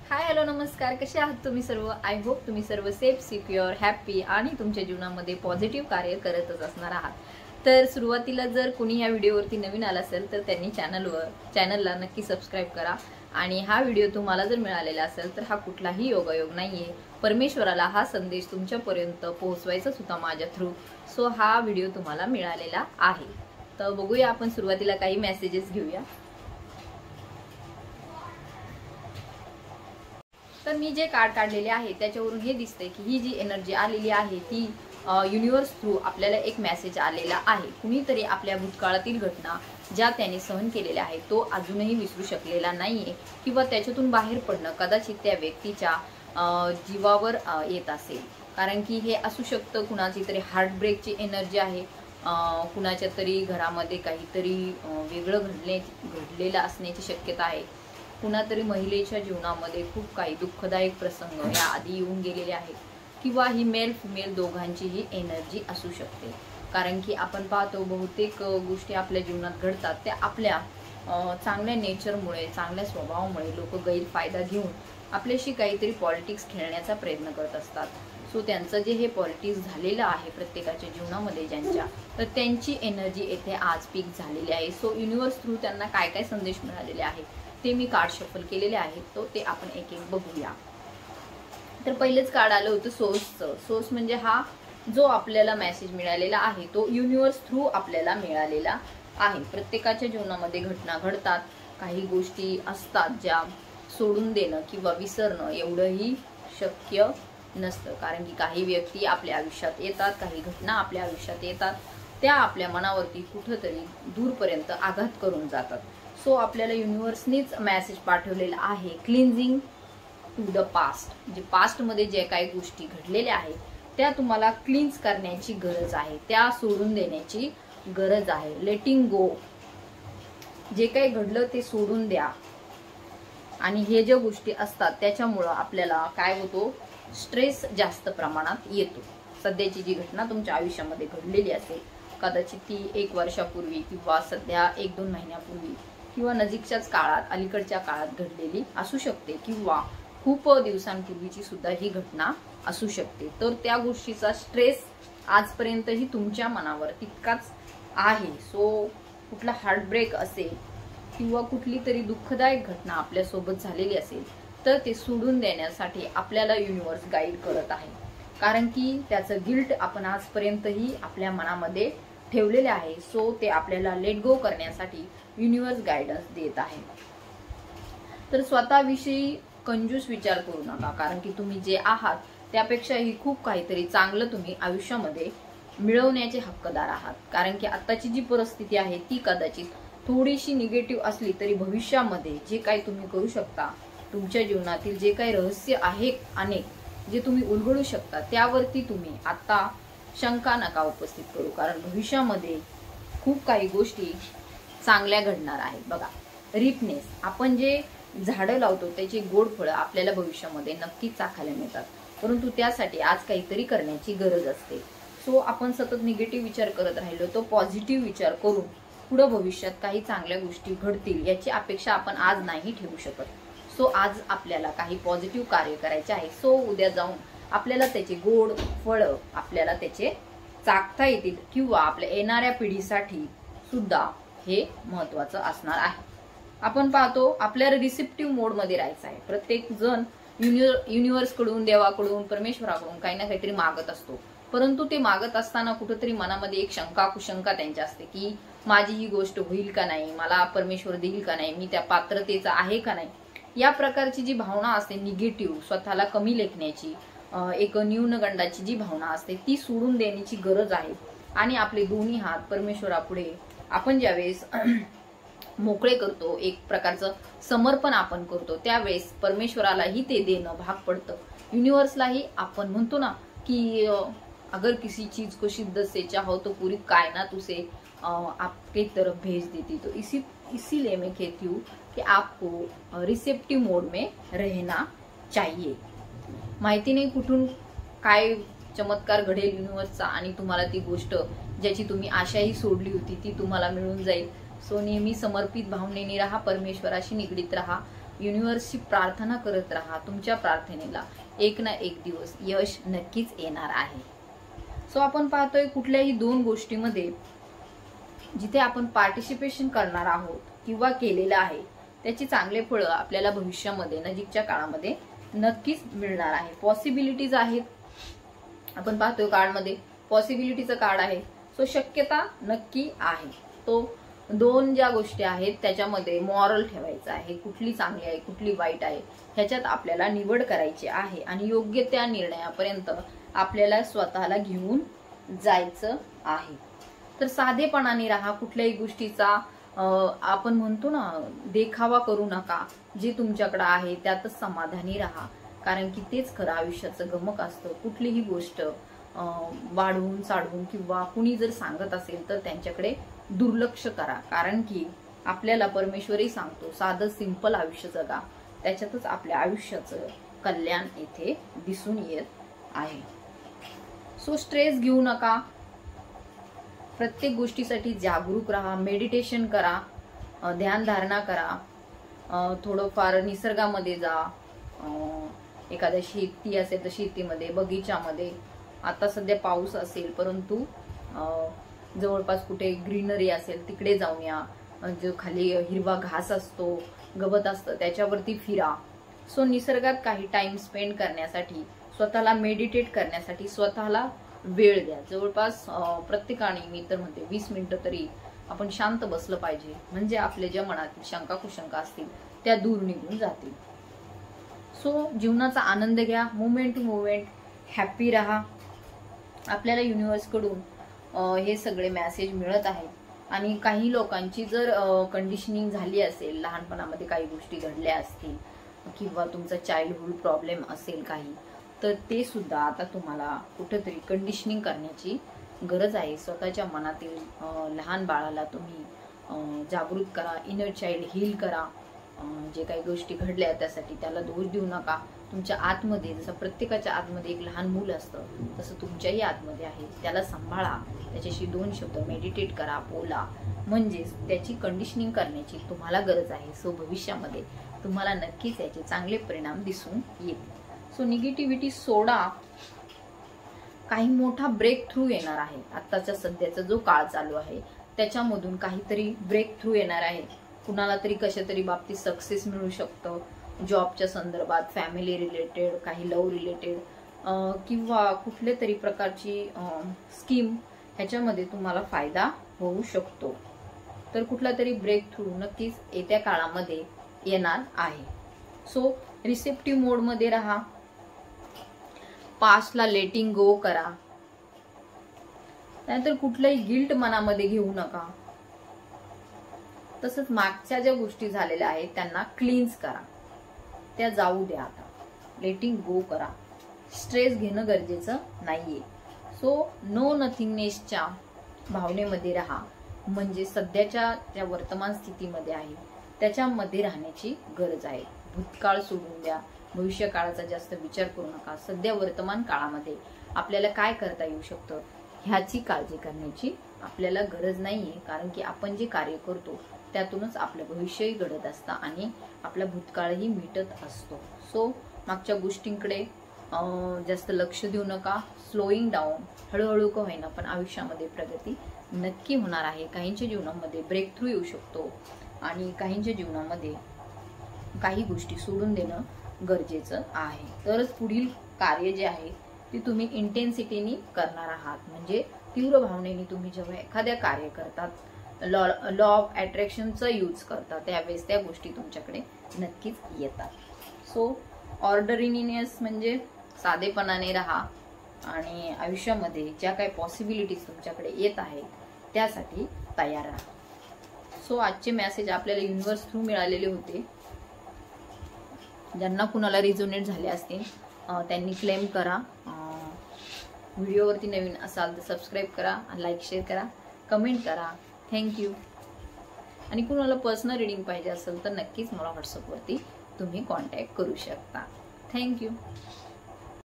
Hi hello नमस्कार, कसे आहात तुम्ही सर्व? आय होप तुम्ही सर्व सेफ, सिक्युअर, हॅप्पी आणि तुमच्या जीवनामध्ये पॉझिटिव्ह कार्य करतच असणार आहात. तर सुरुवातीला जर कुणी या व्हिडिओवरती नवीन आला असेल तर त्यांनी चॅनलला नक्की सबस्क्राईब करा. आणि हा व्हिडिओ तुम्हाला जर मिळालेला असेल तर हा कुठलाही योगायोग नाहीये, परमेश्वराला हा संदेश तुमच्यापर्यंत पोहोचवायचाच होता माझ्या थ्रू. सो हा व्हिडिओ तुम्हाला मिळालेला आहे. तर बघूया, आपण सुरुवातीला काही मेसेजेस घेऊया. तर मी जे कार्ड काढलेले आहे त्याच्यावरून हे दिसते की ही जी एनर्जी आलेली आहे ती युनिव्हर्स थ्रू आपल्याला एक मेसेज आलेला आहे. कुणीतरी आपल्या भूतकाळातील घटना ज्या त्याने सहन केलेल्या आहेत तो अजूनही विसरू शकलेला नाहीये किंवा त्याच्यातून बाहेर पडणं कदाचित त्या व्यक्तीच्या जीवावर येत असेल. कारण की हे असू शकतं कुणाची तरी हार्टब्रेकची एनर्जी आहे, कुणाच्या तरी घरामध्ये काहीतरी वेगळं घडलेलं असण्याची शक्यता आहे. कुणातरी महिलेच्या जीवनामध्ये खूप काही दुःखदायक प्रसंग या आधी येऊन गेलेले आहेत किंवा ही मेल फिमेल दोघांची ही एनर्जी असू शकते. कारण की आपण पाहतो बहुतेक गोष्टी आपल्या जीवनात घडतात त्या आपल्या चांगल्या नेचरमुळे, चांगल्या स्वभावामुळे लोक गैरफायदा घेऊन आपल्याशी काहीतरी पॉलिटिक्स खेळण्याचा प्रयत्न करत असतात. सो त्यांचं जे हे पॉलिटिक्स झालेलं आहे प्रत्येकाच्या जीवनामध्ये ज्यांच्या, तर त्यांची एनर्जी येथे आज पीक झालेली आहे. सो युनिव्हर्स थ्रू त्यांना काय काय संदेश मिळालेले आहेत ते मी कार्ड शफल केलेले आहेत, तो ते आपण एक एक बघूया. तर पहिलेच कार्ड आलं होतं सोर्सचं. सोर्स म्हणजे हा जो आपल्याला मेसेज मिळालेला आहे तो युनिव्हर्स थ्रू आपल्याला मिळालेला आहे. प्रत्येकाच्या जीवनामध्ये घटना घडतात, काही गोष्टी असतात ज्या सोडून देणं किंवा विसरणं एवढंही शक्य नसतं. कारण की काही व्यक्ती आपल्या आयुष्यात येतात, काही घटना आपल्या आयुष्यात येतात, त्या आपल्या मनावरती कुठंतरी दूरपर्यंत आघात करून जातात. सो आपल्याला युनिव्हर्सनीच मेसेज पाठवलेला आहे, क्लिन्झिंग टू द पास्ट. म्हणजे पास्टमध्ये जे काही गोष्टी घडलेल्या आहेत त्या तुम्हाला क्लिन्स करण्याची गरज आहे, त्या सोडून देण्याची गरज आहे. लेटिंग गो, जे काही घडलं ते सोडून द्या. आणि हे ज्या गोष्टी असतात त्याच्यामुळं आपल्याला काय होतो, स्ट्रेस जास्त प्रमाणात येतो. सध्याची जी घटना तुमच्या आयुष्यामध्ये घडलेली असेल, कदाचित ती 1 वर्षापूर्वी किंवा सध्या 1-2 महिन्यापूर्वी किंवा नजीकच्याच काळात, अलीकडच्या काळात घडलेली असू शकते किंवा खूप दिवसांपूर्वीची सुद्धा ही घटना असू शकते. तर त्या गोष्टीचा स्ट्रेस आजपर्यंतही तुमच्या मनावर तितकाच आहे. सो कुठला हार्टब्रेक असेल किंवा कुठली तरी दुःखदायक घटना आपल्यासोबत झालेली असेल तर ते सोडून देण्यासाठी आपल्याला युनिव्हर्स गाईड करत आहे. कारण की त्याचं गिल्ट आपण आजपर्यंतही आपल्या मनामध्ये ठेवलेले आहे. सो ते आपल्याला लेट गो करण्यासाठी युनिव्हर्स गायडन्स देत आहे. तर स्वतःविषयी कंजूस विचार करू नका, कारण की तुम्ही जे आहात त्यापेक्षाही खूप काहीतरी चांगलं तुम्ही आयुष्यामध्ये मिळवण्याचे हक्कदार आहात. कारण की आताची जी परिस्थिती आहे ती कदाचित थोडीशी निगेटिव्ह असली तरी भविष्यामध्ये जे काही तुम्ही करू शकता, तुमच्या जीवनातील जे काही रहस्य आहे अनेक जे तुम्ही उलगडू शकता, त्यावरती तुम्ही आता शंका नका उपस्थित करू. कारण भविष्यामध्ये खूप काही गोष्टी चांगल्या घडणार आहेत. बघा, रिपनेस, आपण जे झाडं लावतो त्याची गोड फळं आपल्याला भविष्यामध्ये नक्कीच चाखायला मिळतात, परंतु त्यासाठी आज काहीतरी करण्याची गरज असते. सो आपण सतत निगेटिव्ह विचार करत राहिलो तो पॉझिटिव्ह विचार करून पुढे भविष्यात काही चांगल्या गोष्टी घडतील याची अपेक्षा आपण आज नाही ठेवू शकत. सो आज आपल्याला काही पॉझिटिव्ह कार्य करायचे आहे. सो उद्या जाऊन आपल्याला त्याचे गोड फळं आपल्याला त्याचे चाखता येतील किंवा आपल्या येणाऱ्या पिढीसाठी सुद्धा हे महत्वाचं असणार आहे. आपण पाहतो आपल्याला रिसेप्टिव्ह मोडमध्ये राहायचं आहे. प्रत्येक जण युनिव्हर्स कडून, देवाकडून, परमेश्वराकडून काही ना काहीतरी मागत असतो, परंतु ते मागत असताना कुठेतरी मनामध्ये एक शंका कुशंका त्यांच्या असते की माझी ही गोष्ट होईल का नाही, मला परमेश्वर देईल का नाही, मी त्या पात्रतेचा आहे का नाही. या प्रकारची जी भावना असते निगेटिव्ह, स्वतःला कमी लेखण्याची, एक न्यूनगंडाची जी भावना असते ती सोडून देण्याची गरज आहे. आणि आपले दोन्ही हात परमेश्वरापुढे आपण ज्यावेळेस मोकळे करतो, एक प्रकारचं समर्पण आपण करतो, त्यावेळेस परमेश्वरालाही ते देणं भाग पडतं. युनिव्हर्सलाही आपण म्हणतो ना की अगर किसी चीज को शिद्दत से चाहो तो पूरी कायनात उसे आपके तरफ भेज देती. तो इसीलिए मैं कहती हूँ कि आपको रिसेप्टिव्ह मोड में रहना चाहिए. माहिती नाही कुठून काय चमत्कार घडेल युनिव्हर्सचा आणि तुम्हाला ती गोष्ट ज्याची तुम्ही आशाही सोडली होती ती तुम्हाला मिळून जाईल. सो नेहमी समर्पित भावनेने राहा, परमेश्वराशी निगडीत राहा युनिव्हर्सची प्रार्थना करत राहा. तुमच्या प्रार्थनेला एक ना एक दिवस यश नक्कीच येणार आहे. सो आपण पाहतोय कुठल्याही दोन गोष्टीमध्ये जिथे आपण पार्टिसिपेशन करणार आहोत किंवा केलेलं आहे त्याची चांगले फळं आपल्याला भविष्यामध्ये नजीकच्या काळामध्ये नक्कीच मिळणार आहे. पॉसिबिलिटीज आहेत. आपण पाहतोय कार्डमध्ये पॉसिबिलिटीचं कार्ड आहे. सो शक्यता नक्की आहे. तो दोन ज्या गोष्टी आहेत त्याच्यामध्ये मॉरल ठेवायचं आहे. कुठली चांगली आहे कुठली वाईट आहे ह्याच्यात आपल्याला निवड करायची आहे आणि योग्य त्या निर्णयापर्यंत आपल्याला स्वतःला घेऊन जायचं आहे. तर साधेपणाने राहा. कुठल्याही गोष्टीचा आपण म्हणतो ना देखावा करू नका. जे तुमच्याकडे आहे त्यातच समाधानी राहा, कारण की तेच खरं आयुष्याचं गमक असतं. कुठलीही गोष्ट वाढवून साढवून किंवा कुणी जर सांगत असेल तर त्यांच्याकडे दुर्लक्ष करा, कारण की आपल्याला परमेश्वरही सांगतो साधं सिंपल आयुष्य जगा, त्याच्यातच आपल्या आयुष्याचं कल्याण येथे दिसून येत आहे. सो स्ट्रेस घेऊ नका. प्रत्येक गोष्टीसाठी जागरूक राहा. मेडिटेशन करा, ध्यानधारणा करा, थोडंफार निसर्गामध्ये जा. एखाद्या शेती असेल तर शेतीमध्ये, बगीच्यामध्ये. आता सध्या पाऊस असेल परंतु जवळपास कुठे ग्रीनरी असेल तिकडे जाऊन या. जो खाली हिरवा घास असतो, गवत असतं त्याच्यावरती फिरा. सो निसर्गात काही टाइम स्पेंड करण्यासाठी, स्वतःला मेडिटेट करण्यासाठी स्वतःला वेळ द्या. जवळपास प्रत्येकाने मी तर म्हणते 20 मिनिटं तरी आपण शांत बसलं पाहिजे, म्हणजे आपल्या ज्या मनातील शंका कुशंका असतील त्या दूर निघून जातील. सो जीवनाचा आनंद घ्या. मुवमेंट टू मुवमेंट हॅपी राहा. आपल्याला युनिव्हर्स कडून हे सगळे मेसेज मिळत आहेत आणि काही लोकांची जर कंडिशनिंग झाली असेल, लहानपणामध्ये काही गोष्टी घडल्या असतील किंवा तुमचा चाइल्डहुड प्रॉब्लेम असेल काही, तर ते सुद्धा आता तुम्हाला कुठेतरी कंडिशनिंग करण्याची गरज आहे. स्वतःच्या मनातील लहान बाळाला तुम्ही जागृत करा. इनर चाइल्ड हील करा. जे काही गोष्टी घडल्या त्यासाठी त्याला दोष देऊ नका. तुमच्या आतमध्ये, जसं प्रत्येकाच्या आतमध्ये एक लहान मूल असतं तसं तुमच्याही आतमध्ये आहे. त्याला सांभाळा. त्याच्याशी 2 शब्द मेडिटेट करा, बोला. म्हणजेच त्याची कंडिशनिंग करण्याची तुम्हाला गरज आहे. सो भविष्यामध्ये तुम्हाला नक्कीच याचे चांगले परिणाम दिसून येतील. सो निगेटिव्हिटी सोडा. काही मोठा ब्रेक थ्रू येणार आहे. आत्ताचा सध्याचा जो काळ चालू आहे त्याच्यामधून काहीतरी ब्रेक थ्रू येणार आहे. कुणाला तरी कशा तरी बाबतीत सक्सेस मिळू शकतं. जॉबच्या संदर्भात, फॅमिली रिलेटेड, काही लव्ह रिलेटेड किंवा कुठल्या तरी प्रकारची स्कीम, ह्याच्यामध्ये तुम्हाला फायदा होऊ शकतो. तर कुठला तरी ब्रेक थ्रू नक्कीच येत्या काळामध्ये येणार आहे. सो रिसेप्टिव्ह मोडमध्ये राहा. पास्टला लेटिंग गो करा. त्यानंतर कुठलाही गिल्ट मनामध्ये घेऊ नका. तसंच मागच्या ज्या गोष्टी झालेल्या आहेत त्यांना क्लीन्स करा. त्या जाऊ द्या. आता लेटिंग गो करा. स्ट्रेस घेणं गरजेचं नाहीये. सो नो नथिंगनेसच्या भावनेमध्ये राहा. म्हणजे सध्याच्या ज्या वर्तमान स्थितीमध्ये आहे त्याच्यामध्ये राहण्याची गरज आहे. भूतकाळ सोडून द्या. भविष्य काळाचा जास्त विचार करू नका. सध्या वर्तमान काळामध्ये आपल्याला काय करता येऊ शकतं ह्याची काळजी करण्याची आपल्याला गरज नाहीये, कारण की आपण जे कार्य करतो त्यातूनच आपलं भविष्यही घडत असतं आणि आपला भूतकाळही मिटत असतो. सो मागच्या गोष्टींकडे जास्त लक्ष देऊ नका. स्लोईंग डाऊन, हळूहळू का होईना पण आयुष्यामध्ये प्रगती नक्की होणार आहे. काहींच्या जीवनामध्ये ब्रेक थ्रू येऊ शकतो आणि काहींच्या जीवनामध्ये काही गोष्टी सोडून देणं गरजेचं आहे. तरच पुढील कार्य जे आहे ते तुम्ही इंटेन्सिटीने करणार आहात. म्हणजे तीव्र भावनेने तुम्ही जेव्हा एखाद्या कार्य करतात, लॉ ऑफ अट्रॅक्शनचा यूज करतात, त्यावेळेस त्या गोष्टी तुमच्याकडे नक्कीच येतात. सो ऑर्डरिनीनेस म्हणजे साधेपणाने राहा आणि आयुष्यामध्ये ज्या काही पॉसिबिलिटीज तुमच्याकडे येत आहेत त्यासाठी तयार राहा. सो आजचे मेसेज आपल्याला युनिव्हर्स थ्रू मिळालेले होते. ज्यांना कुणाला रिझोनेट झाले असतील त्यांनी क्लेम करा. व्हिडिओवरती नवीन असाल तर सबस्क्राईब करा, लाईक शेअर करा, कमेंट करा. थँक्यू. आणि कुणाला पर्सनल रीडिंग पाहिजे असेल तर नक्कीच मला व्हॉट्सअपवरती तुम्ही कॉन्टॅक्ट करू शकता. थँक्यू.